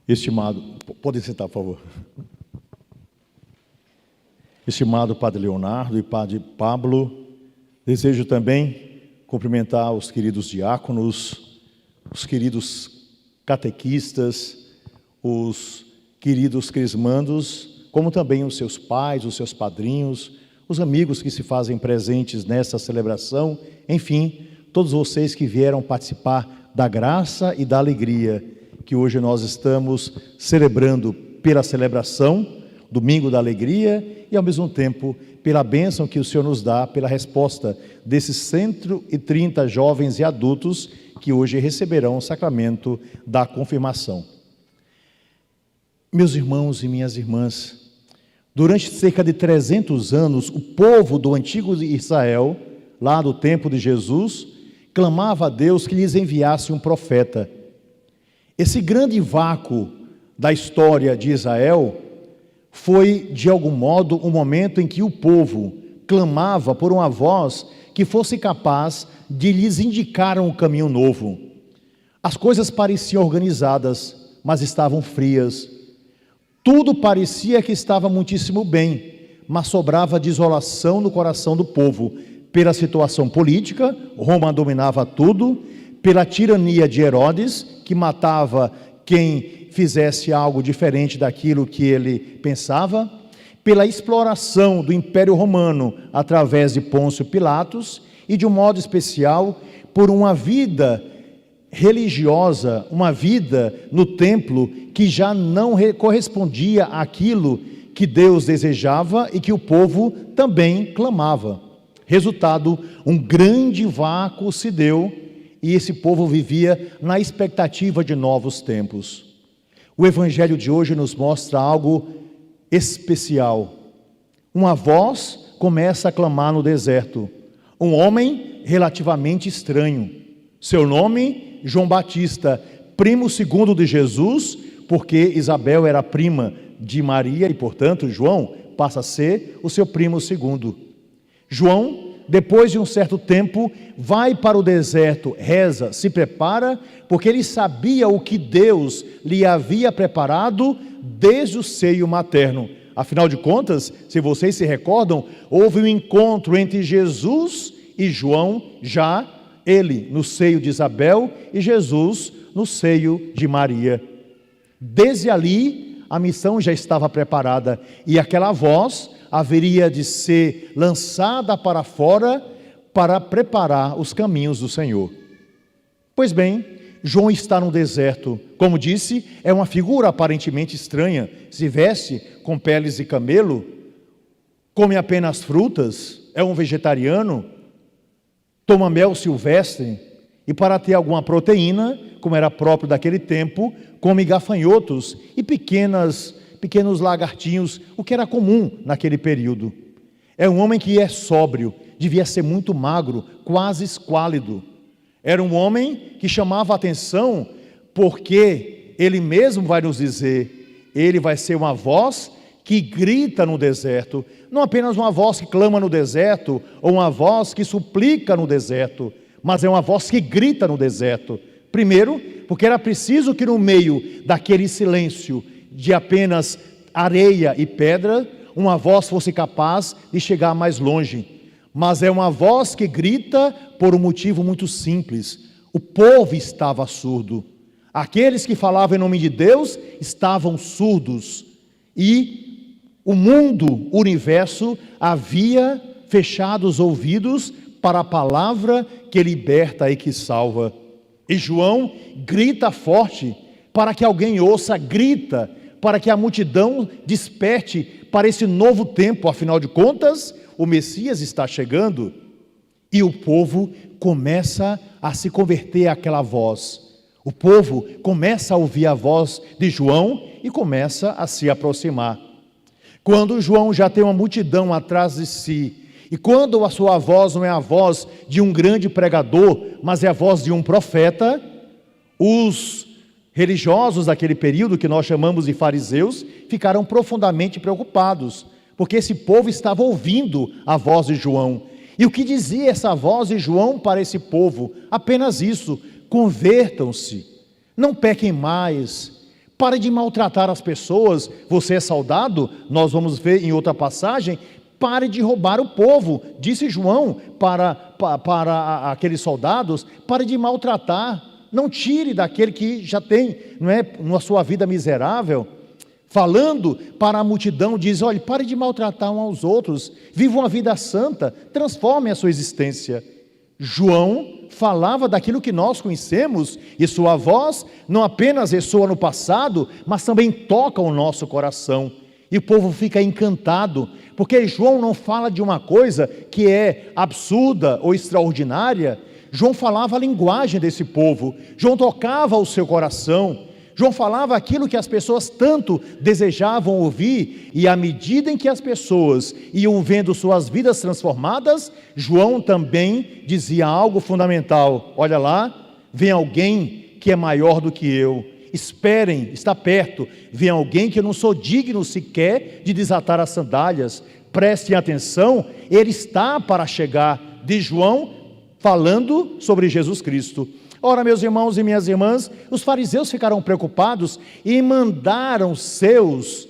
Estimado, pode sentar, por favor. Estimado Padre Leonardo e Padre Pablo, desejo também cumprimentar os queridos diáconos, os queridos catequistas, os queridos crismandos, como também os seus pais, os seus padrinhos, os amigos que se fazem presentes nessa celebração, enfim, todos vocês que vieram participar da graça e da alegria que hoje nós estamos celebrando pela celebração, Domingo da Alegria, e ao mesmo tempo pela bênção que o Senhor nos dá, pela resposta desses 130 jovens e adultos que hoje receberão o sacramento da confirmação. Meus irmãos e minhas irmãs, durante cerca de 300 anos, o povo do antigo Israel, lá do tempo de Jesus, clamava a Deus que lhes enviasse um profeta. Esse grande vácuo da história de Israel foi, de algum modo, um momento em que o povo clamava por uma voz que fosse capaz de lhes indicar um caminho novo. As coisas pareciam organizadas, mas estavam frias. Tudo parecia que estava muitíssimo bem, mas sobrava desolação no coração do povo, pela situação política. Roma dominava tudo, pela tirania de Herodes, que matava quem fizesse algo diferente daquilo que ele pensava, pela exploração do Império Romano através de Pôncio Pilatos e, de um modo especial, por uma vida religiosa, uma vida no templo que já não correspondia àquilo que Deus desejava e que o povo também clamava. Resultado, um grande vácuo se deu e esse povo vivia na expectativa de novos tempos. O Evangelho de hoje nos mostra algo especial. Uma voz começa a clamar no deserto. Um homem relativamente estranho. Seu nome, João Batista, primo segundo de Jesus, porque Isabel era prima de Maria e, portanto, João passa a ser o seu primo segundo. João, depois de um certo tempo, vai para o deserto, reza, se prepara, porque ele sabia o que Deus lhe havia preparado desde o seio materno. Afinal de contas, se vocês se recordam, houve um encontro entre Jesus e João, já ele no seio de Isabel e Jesus no seio de Maria. Desde ali, a missão já estava preparada e aquela voz haveria de ser lançada para fora para preparar os caminhos do Senhor. Pois bem, João está no deserto. Como disse, é uma figura aparentemente estranha. Se veste com peles de camelo, come apenas frutas, é um vegetariano, toma mel silvestre e, para ter alguma proteína, como era próprio daquele tempo, come gafanhotos e pequenos lagartinhos, o que era comum naquele período. É um homem que é sóbrio, devia ser muito magro, quase esquálido. Era um homem que chamava a atenção, porque ele mesmo vai nos dizer, ele vai ser uma voz que grita no deserto, não apenas uma voz que clama no deserto, ou uma voz que suplica no deserto, mas é uma voz que grita no deserto. Primeiro, porque era preciso que no meio daquele silêncio de apenas areia e pedra, uma voz fosse capaz de chegar mais longe. Mas é uma voz que grita por um motivo muito simples. O povo estava surdo. Aqueles que falavam em nome de Deus estavam surdos. E o mundo, o universo, havia fechado os ouvidos para a palavra que liberta e que salva. E João grita forte para que alguém ouça, grita para que a multidão desperte para esse novo tempo. Afinal de contas, o Messias está chegando e o povo começa a se converter àquela voz. O povo começa a ouvir a voz de João e começa a se aproximar. Quando João já tem uma multidão atrás de si, e quando a sua voz não é a voz de um grande pregador, mas é a voz de um profeta, os religiosos daquele período, que nós chamamos de fariseus, ficaram profundamente preocupados, porque esse povo estava ouvindo a voz de João. E o que dizia essa voz de João para esse povo? Apenas isso: convertam-se, não pequem mais, Pare de maltratar as pessoas. Você é soldado, nós vamos ver em outra passagem. Pare de roubar o povo, disse João para aqueles soldados. Pare de maltratar, não tire daquele que já tem, não é, na sua vida miserável. Falando para a multidão, diz: olhe, pare de maltratar uns aos outros, viva uma vida santa, transforme a sua existência. João falava daquilo que nós conhecemos, e sua voz não apenas ressoa no passado, mas também toca o nosso coração, e o povo fica encantado, porque João não fala de uma coisa que é absurda ou extraordinária. João falava a linguagem desse povo, João tocava o seu coração, João falava aquilo que as pessoas tanto desejavam ouvir, e à medida em que as pessoas iam vendo suas vidas transformadas, João também dizia algo fundamental: olha lá, vem alguém que é maior do que eu, esperem, está perto, vem alguém que eu não sou digno sequer de desatar as sandálias, prestem atenção, ele está para chegar. De João falando sobre Jesus Cristo. Ora, meus irmãos e minhas irmãs, os fariseus ficaram preocupados e mandaram seus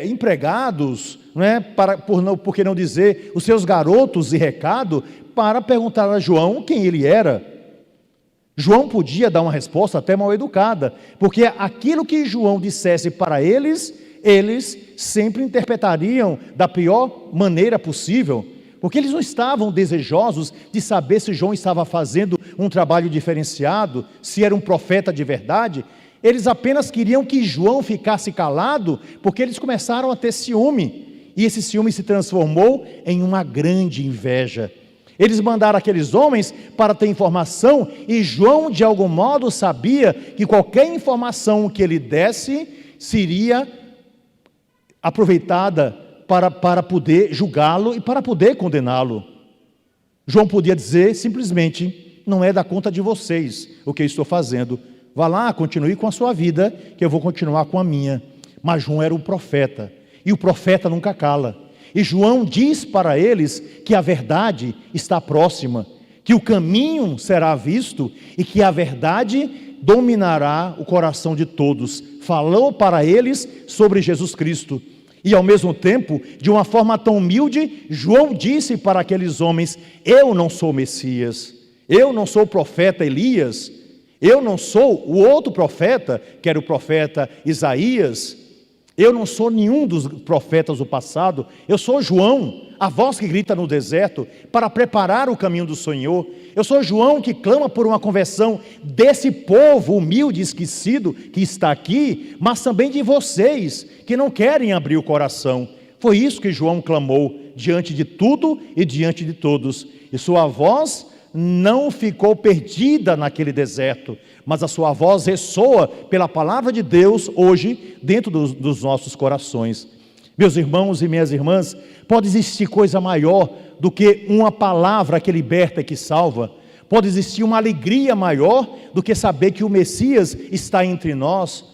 empregados, não é, por que não dizer, os seus garotos de recado, para perguntar a João quem ele era. João podia dar uma resposta até mal educada, porque aquilo que João dissesse para eles, eles sempre interpretariam da pior maneira possível, porque eles não estavam desejosos de saber se João estava fazendo um trabalho diferenciado, se era um profeta de verdade. Eles apenas queriam que João ficasse calado, porque eles começaram a ter ciúme, e esse ciúme se transformou em uma grande inveja. Eles mandaram aqueles homens para ter informação, e João de algum modo sabia que qualquer informação que ele desse seria aproveitada para poder julgá-lo e para poder condená-lo. João podia dizer simplesmente: não é da conta de vocês o que eu estou fazendo, vá lá, continue com a sua vida, que eu vou continuar com a minha. Mas João era um profeta, e o profeta nunca cala, e João diz para eles que a verdade está próxima, que o caminho será visto, e que a verdade dominará o coração de todos. Falou para eles sobre Jesus Cristo. E ao mesmo tempo, de uma forma tão humilde, João disse para aqueles homens: eu não sou o Messias, eu não sou o profeta Elias, eu não sou o outro profeta, que era o profeta Isaías, eu não sou nenhum dos profetas do passado, eu sou João, a voz que grita no deserto para preparar o caminho do Senhor. Eu sou João que clama por uma conversão desse povo humilde e esquecido que está aqui, mas também de vocês que não querem abrir o coração. Foi isso que João clamou diante de tudo e diante de todos, e sua voz não ficou perdida naquele deserto, mas a sua voz ressoa pela palavra de Deus hoje dentro dos nossos corações. Meus irmãos e minhas irmãs, pode existir coisa maior do que uma palavra que liberta e que salva. Pode existir uma alegria maior do que saber que o Messias está entre nós.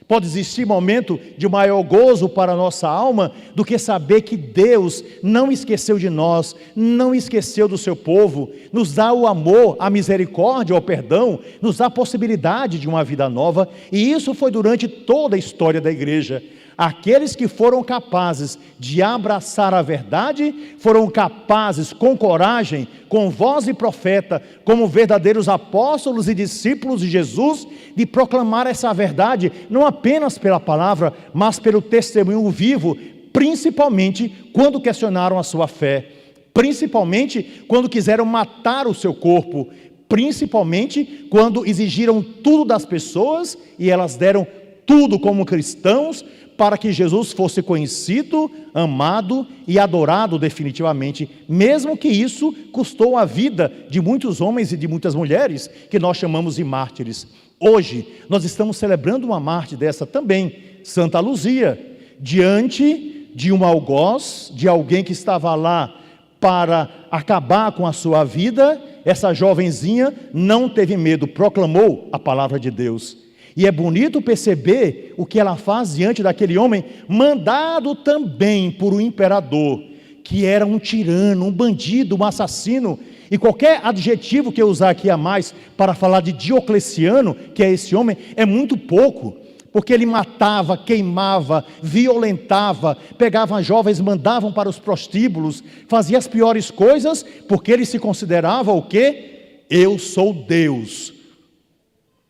Pode existir momento de maior gozo para a nossa alma do que saber que Deus não esqueceu de nós, não esqueceu do seu povo, nos dá o amor, a misericórdia, o perdão, nos dá a possibilidade de uma vida nova, e isso foi durante toda a história da igreja. Aqueles que foram capazes de abraçar a verdade, foram capazes com coragem, com voz de profeta, como verdadeiros apóstolos e discípulos de Jesus, de proclamar essa verdade, não apenas pela palavra, mas pelo testemunho vivo, principalmente quando questionaram a sua fé, principalmente quando quiseram matar o seu corpo, principalmente quando exigiram tudo das pessoas e elas deram tudo como cristãos, para que Jesus fosse conhecido, amado e adorado definitivamente, mesmo que isso custou a vida de muitos homens e de muitas mulheres, que nós chamamos de mártires. Hoje, nós estamos celebrando uma mártir dessa também, Santa Luzia, diante de um algoz, de alguém que estava lá para acabar com a sua vida. Essa jovenzinha não teve medo, proclamou a palavra de Deus. E é bonito perceber o que ela faz diante daquele homem, mandado também por um imperador, que era um tirano, um bandido, um assassino. E qualquer adjetivo que eu usar aqui a mais para falar de Diocleciano, que é esse homem, é muito pouco. porque ele matava, queimava, violentava, pegava jovens, mandavam para os prostíbulos, fazia as piores coisas, porque ele se considerava o quê? Eu sou Deus.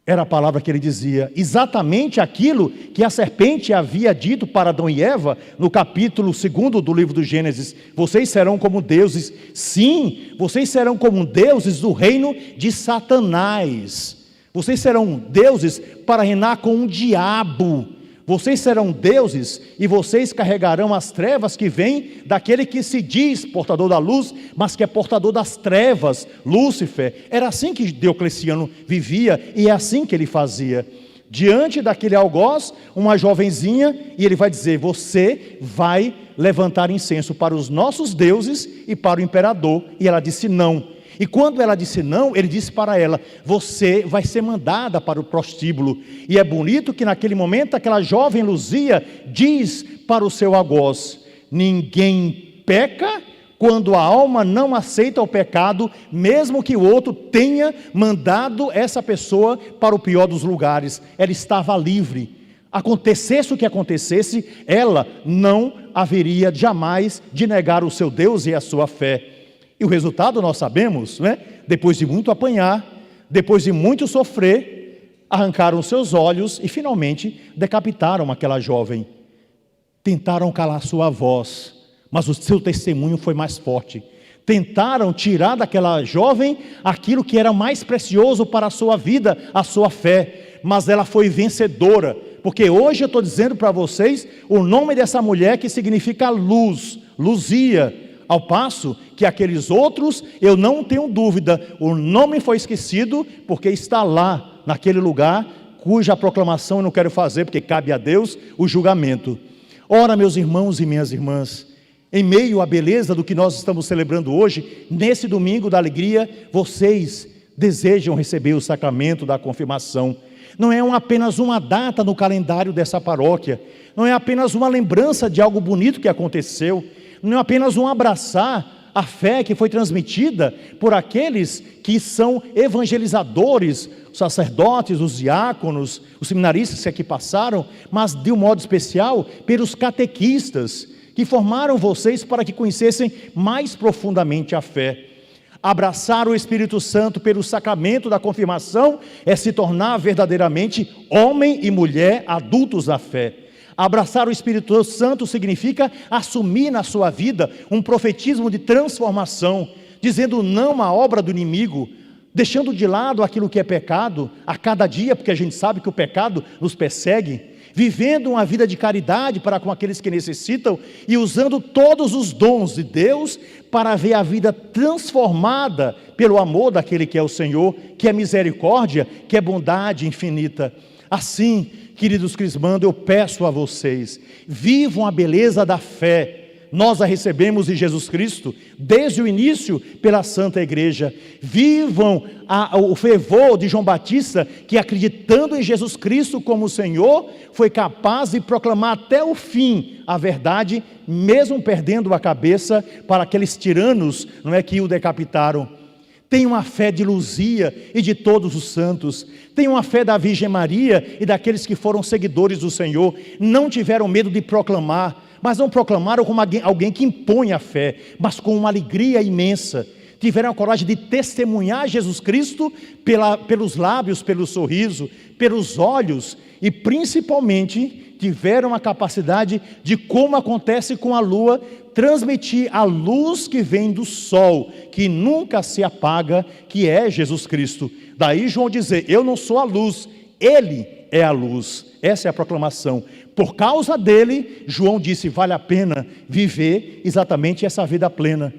Era a palavra que ele dizia, exatamente aquilo que a serpente havia dito para Adão e Eva, no capítulo 2 do livro do Gênesis: vocês serão como deuses. Sim, vocês serão como deuses do reino de Satanás. Vocês serão deuses para reinar com o diabo. Vocês serão deuses e vocês carregarão as trevas que vêm daquele que se diz portador da luz, mas que é portador das trevas, Lúcifer. Era assim que Diocleciano vivia e é assim que ele fazia. Diante daquele algoz, uma jovenzinha, e ele vai dizer: você vai levantar incenso para os nossos deuses e para o imperador. E ela disse não. E quando ela disse não, ele disse para ela: você vai ser mandada para o prostíbulo. E é bonito que naquele momento aquela jovem Luzia diz para o seu algoz: ninguém peca quando a alma não aceita o pecado, mesmo que o outro tenha mandado essa pessoa para o pior dos lugares. Ela estava livre. Acontecesse o que acontecesse, ela não haveria jamais de negar o seu Deus e a sua fé. E o resultado nós sabemos, né? Depois de muito apanhar, depois de muito sofrer, arrancaram seus olhos e finalmente decapitaram aquela jovem. Tentaram calar sua voz, mas o seu testemunho foi mais forte. Tentaram tirar daquela jovem aquilo que era mais precioso para a sua vida, a sua fé, mas ela foi vencedora, porque hoje eu estou dizendo para vocês o nome dessa mulher, que significa luz, Luzia. Ao passo que aqueles outros, eu não tenho dúvida, o nome foi esquecido, porque está lá, naquele lugar, cuja proclamação eu não quero fazer, porque cabe a Deus o julgamento. Ora, meus irmãos e minhas irmãs, em meio à beleza do que nós estamos celebrando hoje, nesse domingo da alegria, vocês desejam receber o sacramento da confirmação. Não é apenas uma data no calendário dessa paróquia, não é apenas uma lembrança de algo bonito que aconteceu, não é apenas um abraçar a fé que foi transmitida por aqueles que são evangelizadores, os sacerdotes, os diáconos, os seminaristas que aqui passaram, mas de um modo especial pelos catequistas, que formaram vocês para que conhecessem mais profundamente a fé. Abraçar o Espírito Santo pelo sacramento da confirmação é se tornar verdadeiramente homem e mulher adultos na fé. Abraçar o Espírito Santo significa assumir na sua vida um profetismo de transformação, dizendo não à obra do inimigo, deixando de lado aquilo que é pecado a cada dia, porque a gente sabe que o pecado nos persegue, vivendo uma vida de caridade para com aqueles que necessitam e usando todos os dons de Deus para ver a vida transformada pelo amor daquele que é o Senhor, que é misericórdia, que é bondade infinita. Assim, queridos crismandos, eu peço a vocês, vivam a beleza da fé. Nós a recebemos de Jesus Cristo, desde o início, pela Santa Igreja. Vivam o fervor de João Batista, que acreditando em Jesus Cristo como Senhor, foi capaz de proclamar até o fim a verdade, mesmo perdendo a cabeça para aqueles tiranos, não é, que o decapitaram. Tenham a fé de Luzia e de todos os santos. Tenham a fé da Virgem Maria e daqueles que foram seguidores do Senhor. Não tiveram medo de proclamar, mas não proclamaram como alguém que impõe a fé, mas com uma alegria imensa. Tiveram a coragem de testemunhar Jesus Cristo pelos lábios, pelo sorriso, pelos olhos, e principalmente tiveram a capacidade de, como acontece com a lua, transmitir a luz que vem do sol, que nunca se apaga, que é Jesus Cristo. Daí João dizer: eu não sou a luz, Ele é a luz. Essa é a proclamação. Por causa dele, João disse, vale a pena viver exatamente essa vida plena.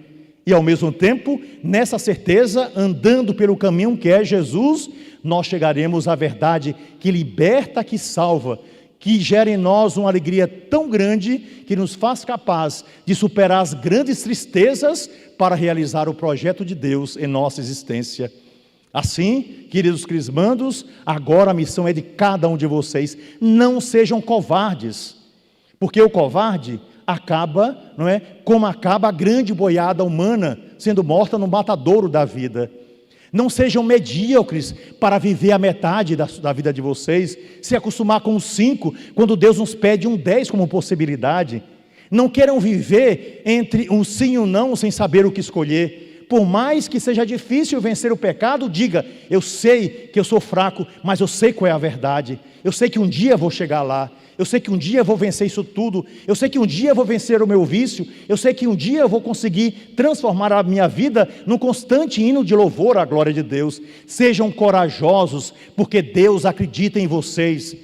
E ao mesmo tempo, nessa certeza, andando pelo caminho que é Jesus, nós chegaremos à verdade que liberta, que salva, que gera em nós uma alegria tão grande, que nos faz capaz de superar as grandes tristezas para realizar o projeto de Deus em nossa existência. Assim, queridos crismandos, agora a missão é de cada um de vocês. Não sejam covardes, porque o covarde acaba, não é, como acaba a grande boiada humana sendo morta no matadouro da vida. Não sejam medíocres para viver a metade da vida de vocês, se acostumar com 5, quando Deus nos pede um 10 como possibilidade. Não queiram viver entre um sim e um não, sem saber o que escolher. Por mais que seja difícil vencer o pecado, diga: eu sei que eu sou fraco, mas eu sei qual é a verdade. Eu sei que um dia vou chegar lá. Eu sei que um dia vou vencer isso tudo. Eu sei que um dia vou vencer o meu vício. Eu sei que um dia eu vou conseguir transformar a minha vida num constante hino de louvor à glória de Deus. Sejam corajosos, porque Deus acredita em vocês.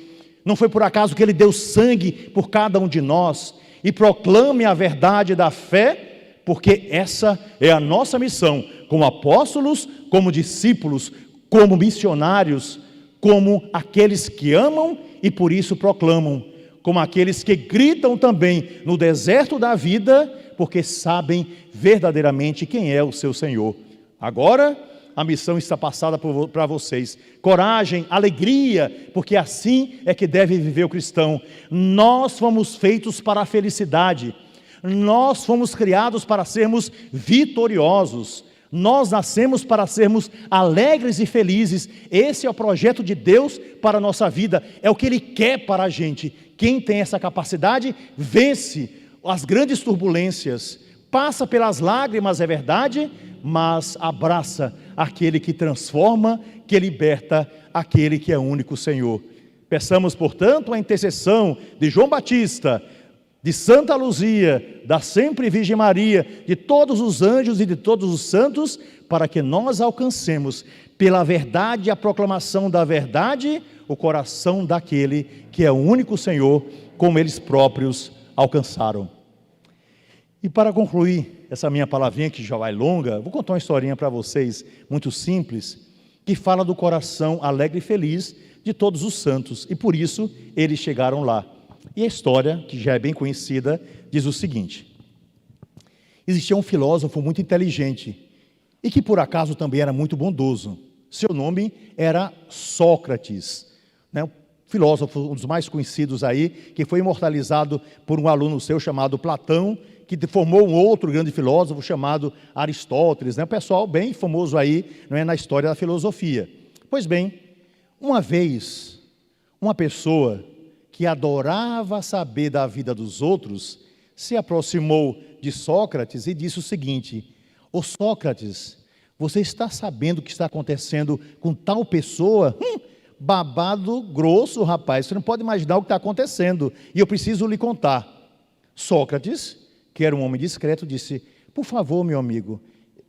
Não foi por acaso que Ele deu sangue por cada um de nós. E proclame a verdade da fé, porque essa é a nossa missão, como apóstolos, como discípulos, como missionários, como aqueles que amam e por isso proclamam, como aqueles que gritam também no deserto da vida, porque sabem verdadeiramente quem é o seu Senhor. Agora, a missão está passada para vocês. Coragem, alegria, porque assim é que deve viver o cristão. Nós fomos feitos para a felicidade. Nós fomos criados para sermos vitoriosos. Nós nascemos para sermos alegres e felizes. Esse é o projeto de Deus para a nossa vida. É o que Ele quer para a gente. Quem tem essa capacidade, vence as grandes turbulências. Passa pelas lágrimas, é verdade, mas abraça aquele que transforma, que liberta, aquele que é único Senhor. Peçamos, portanto, a intercessão de João Batista, de Santa Luzia, da sempre Virgem Maria, de todos os anjos e de todos os santos, para que nós alcancemos, pela verdade e a proclamação da verdade, o coração daquele que é o único Senhor, como eles próprios alcançaram. E para concluir essa minha palavrinha, que já vai longa, vou contar uma historinha para vocês, muito simples, que fala do coração alegre e feliz de todos os santos, e por isso eles chegaram lá. E a história, que já é bem conhecida, diz o seguinte: existia um filósofo muito inteligente, e que por acaso também era muito bondoso. Seu nome era Sócrates, né? Um filósofo, um dos mais conhecidos aí, que foi imortalizado por um aluno seu chamado Platão, que formou um outro grande filósofo chamado Aristóteles, né? Um pessoal bem famoso aí, não é, na história da filosofia. Pois bem, uma vez, uma pessoa que adorava saber da vida dos outros, se aproximou de Sócrates e disse o seguinte: ô Sócrates, você está sabendo o que está acontecendo com tal pessoa? Babado grosso, rapaz, você não pode imaginar o que está acontecendo, e eu preciso lhe contar. Sócrates, que era um homem discreto, disse: por favor, meu amigo,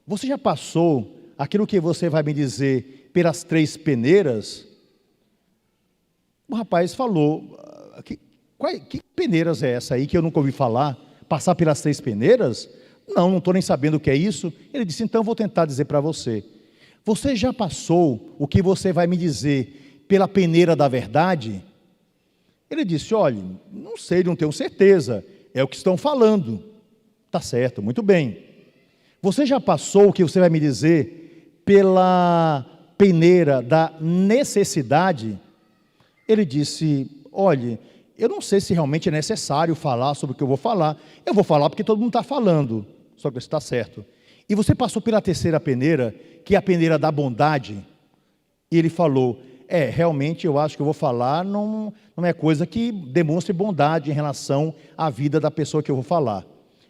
você já passou aquilo que você vai me dizer pelas 3 peneiras? O rapaz falou: que peneiras é essa aí que eu nunca ouvi falar? Passar pelas 3 peneiras? Não estou nem sabendo o que é isso. Ele disse: então vou tentar dizer para você. Você já passou o que você vai me dizer pela peneira da verdade? Ele disse: olha, não sei, não tenho certeza, é o que estão falando. Tá certo, muito bem. Você já passou o que você vai me dizer pela peneira da necessidade? Ele disse: olhe, eu não sei se realmente é necessário falar sobre o que eu vou falar. Eu vou falar porque todo mundo está falando. Só que isso está certo. E você passou pela terceira peneira, que é a peneira da bondade? E ele falou: realmente eu acho que eu vou falar, não é coisa que demonstre bondade em relação à vida da pessoa que eu vou falar.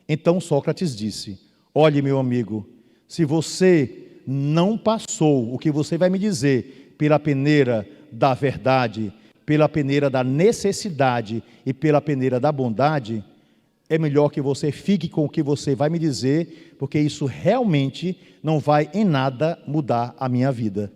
Então Sócrates disse: olhe, meu amigo, se você não passou o que você vai me dizer pela peneira da verdade, pela peneira da necessidade e pela peneira da bondade, é melhor que você fique com o que você vai me dizer, porque isso realmente não vai em nada mudar a minha vida.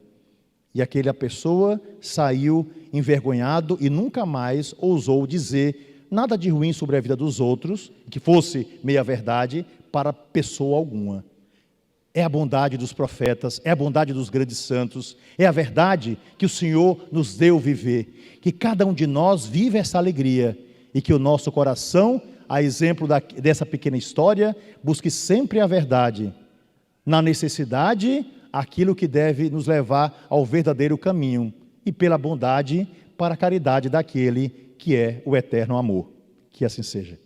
E aquela pessoa saiu envergonhado e nunca mais ousou dizer nada de ruim sobre a vida dos outros, que fosse meia verdade, para pessoa alguma. É a bondade dos profetas, é a bondade dos grandes santos, é a verdade que o Senhor nos deu viver. Que cada um de nós vive essa alegria e que o nosso coração, a exemplo dessa pequena história, busque sempre a verdade. Na necessidade, aquilo que deve nos levar ao verdadeiro caminho, e pela bondade, para a caridade daquele que é o eterno amor. Que assim seja.